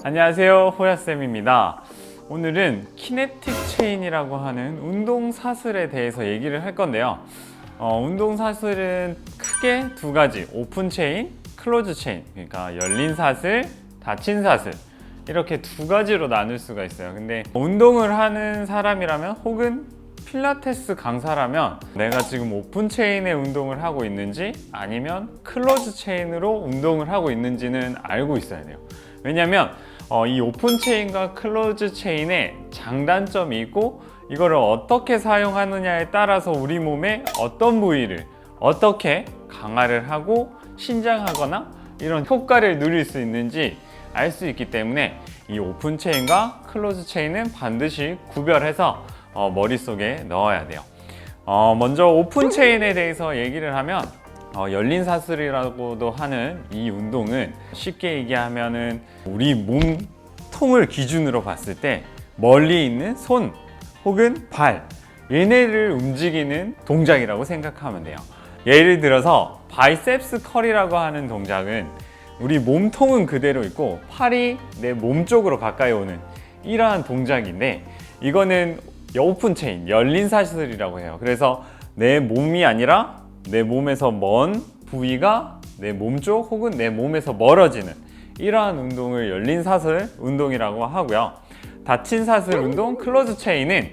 안녕하세요, 호야쌤입니다. 오늘은 키네틱 체인이라고 하는 운동 사슬에 대해서 얘기를 할 건데요. 운동 사슬은 크게 두 가지, 오픈 체인, 클로즈 체인, 그러니까 열린 사슬, 닫힌 사슬, 이렇게 두 가지로 나눌 수가 있어요. 근데 운동을 하는 사람이라면 혹은 필라테스 강사라면 내가 지금 오픈 체인의 운동을 하고 있는지 아니면 클로즈 체인으로 운동을 하고 있는지는 알고 있어야 돼요. 왜냐면 이 오픈 체인과 클로즈 체인의 장단점이 있고 이거를 어떻게 사용하느냐에 따라서 우리 몸의 어떤 부위를 어떻게 강화를 하고 신장하거나 이런 효과를 누릴 수 있는지 알 수 있기 때문에 이 오픈 체인과 클로즈 체인은 반드시 구별해서 머릿속에 넣어야 돼요. 먼저 오픈 체인에 대해서 얘기를 하면 열린 사슬이라고도 하는 이 운동은 쉽게 얘기하면은 우리 몸통을 기준으로 봤을 때 멀리 있는 손 혹은 발 얘네를 움직이는 동작이라고 생각하면 돼요. 예를 들어서 바이셉스 컬이라고 하는 동작은 우리 몸통은 그대로 있고 팔이 내 몸 쪽으로 가까이 오는 이러한 동작인데 이거는 오픈 체인, 열린 사슬이라고 해요. 그래서 내 몸이 아니라 내 몸에서 먼 부위가 내 몸 쪽 혹은 내 몸에서 멀어지는 이러한 운동을 열린 사슬 운동이라고 하고요. 닫힌 사슬 운동, 클로즈 체인은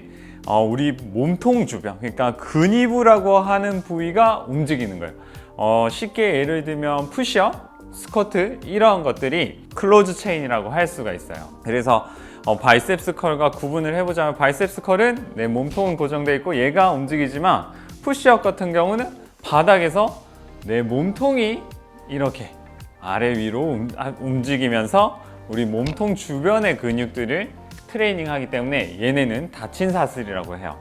우리 몸통 주변, 그러니까 근위부라고 하는 부위가 움직이는 거예요. 쉽게 예를 들면 푸시업, 스쿼트 이러한 것들이 클로즈 체인이라고 할 수가 있어요. 그래서 바이셉스 컬과 구분을 해보자면 바이셉스 컬은 내 몸통은 고정되어 있고 얘가 움직이지만 푸시업 같은 경우는 바닥에서 내 몸통이 이렇게 아래 위로 움직이면서 우리 몸통 주변의 근육들을 트레이닝하기 때문에 얘네는 닫힌 사슬이라고 해요.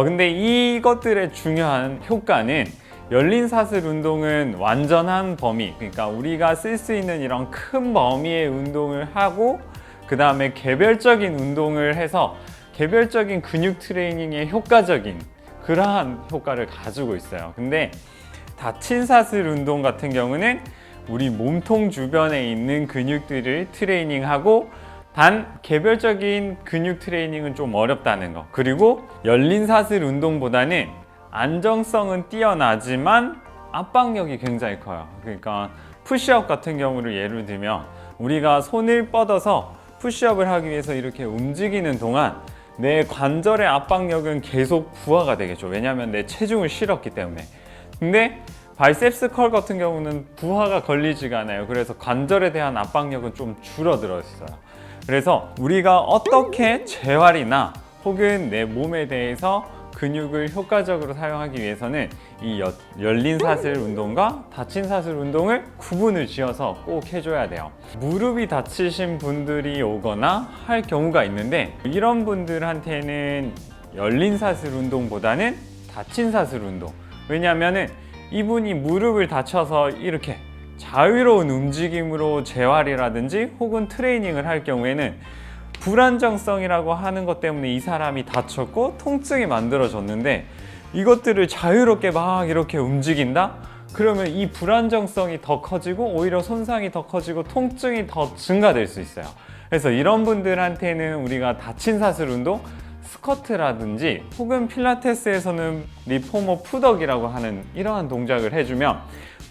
근데 이것들의 중요한 효과는 열린 사슬 운동은 완전한 범위, 그러니까 우리가 쓸 수 있는 이런 큰 범위의 운동을 하고 그 다음에 개별적인 운동을 해서 개별적인 근육 트레이닝에 효과적인 그러한 효과를 가지고 있어요. 근데 닫힌 사슬 운동 같은 경우는 우리 몸통 주변에 있는 근육들을 트레이닝하고 단 개별적인 근육 트레이닝은 좀 어렵다는 거. 그리고 열린 사슬 운동보다는 안정성은 뛰어나지만 압박력이 굉장히 커요. 그러니까 푸시업 같은 경우를 예를 들면 우리가 손을 뻗어서 푸시업을 하기 위해서 이렇게 움직이는 동안 내 관절의 압박력은 계속 부하가 되겠죠. 왜냐하면 내 체중을 실었기 때문에. 근데 바이셉스 컬 같은 경우는 부하가 걸리지가 않아요. 그래서 관절에 대한 압박력은 좀 줄어들어 있어요. 그래서 우리가 어떻게 재활이나 혹은 내 몸에 대해서 근육을 효과적으로 사용하기 위해서는 이 열린 사슬 운동과 닫힌 사슬 운동을 구분을 지어서 꼭 해줘야 돼요. 무릎이 다치신 분들이 오거나 할 경우가 있는데 이런 분들한테는 열린 사슬 운동보다는 닫힌 사슬 운동, 왜냐하면 이분이 무릎을 다쳐서 이렇게 자유로운 움직임으로 재활이라든지 혹은 트레이닝을 할 경우에는 불안정성이라고 하는 것 때문에 이 사람이 다쳤고 통증이 만들어졌는데 이것들을 자유롭게 막 이렇게 움직인다? 그러면 이 불안정성이 더 커지고 오히려 손상이 더 커지고 통증이 더 증가될 수 있어요. 그래서 이런 분들한테는 우리가 닫힌 사슬 운동, 스쿼트라든지 혹은 필라테스에서는 리포머 푸덕이라고 하는 이러한 동작을 해주면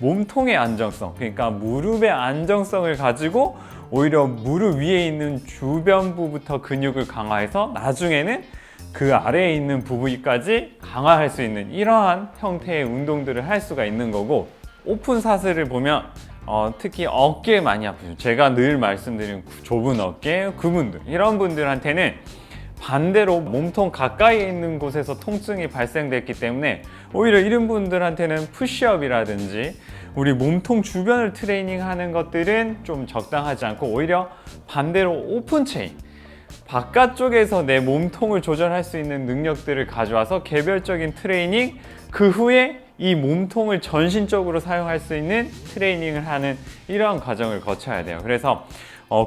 몸통의 안정성, 그러니까 무릎의 안정성을 가지고 오히려 무릎 위에 있는 주변부부터 근육을 강화해서 나중에는 그 아래에 있는 부위까지 강화할 수 있는 이러한 형태의 운동들을 할 수가 있는 거고, 오픈 사슬을 보면 특히 어깨 많이 아프죠. 제가 늘 말씀드린 좁은 어깨, 그분들 이런 분들한테는 반대로 몸통 가까이 있는 곳에서 통증이 발생됐기 때문에 오히려 이런 분들한테는 푸시업이라든지 우리 몸통 주변을 트레이닝하는 것들은 좀 적당하지 않고 오히려 반대로 오픈 체인, 바깥쪽에서 내 몸통을 조절할 수 있는 능력들을 가져와서 개별적인 트레이닝, 그 후에 이 몸통을 전신적으로 사용할 수 있는 트레이닝을 하는 이러한 과정을 거쳐야 돼요. 그래서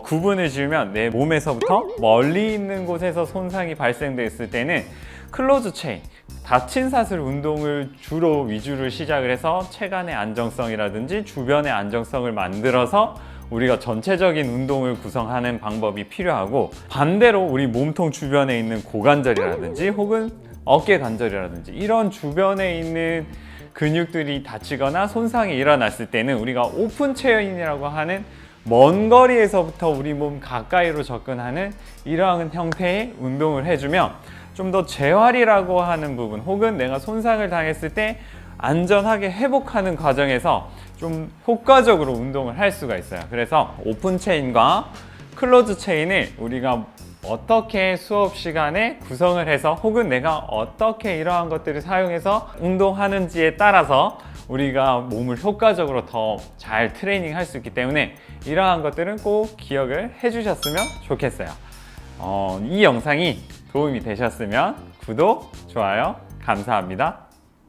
구분을 지으면 내 몸에서부터 멀리 있는 곳에서 손상이 발생됐을 때는 클로즈 체인, 닫힌 사슬 운동을 주로 위주로 시작을 해서 체간의 안정성이라든지 주변의 안정성을 만들어서 우리가 전체적인 운동을 구성하는 방법이 필요하고, 반대로 우리 몸통 주변에 있는 고관절이라든지 혹은 어깨 관절이라든지 이런 주변에 있는 근육들이 다치거나 손상이 일어났을 때는 우리가 오픈 체인이라고 하는 먼 거리에서부터 우리 몸 가까이로 접근하는 이러한 형태의 운동을 해주면 좀 더 재활이라고 하는 부분 혹은 내가 손상을 당했을 때 안전하게 회복하는 과정에서 좀 효과적으로 운동을 할 수가 있어요. 그래서 오픈 체인과 클로즈 체인을 우리가 어떻게 수업 시간에 구성을 해서 혹은 내가 어떻게 이러한 것들을 사용해서 운동하는지에 따라서 우리가 몸을 효과적으로 더 잘 트레이닝 할 수 있기 때문에 이러한 것들은 꼭 기억을 해주셨으면 좋겠어요. 이 영상이 도움이 되셨으면 구독, 좋아요 감사합니다.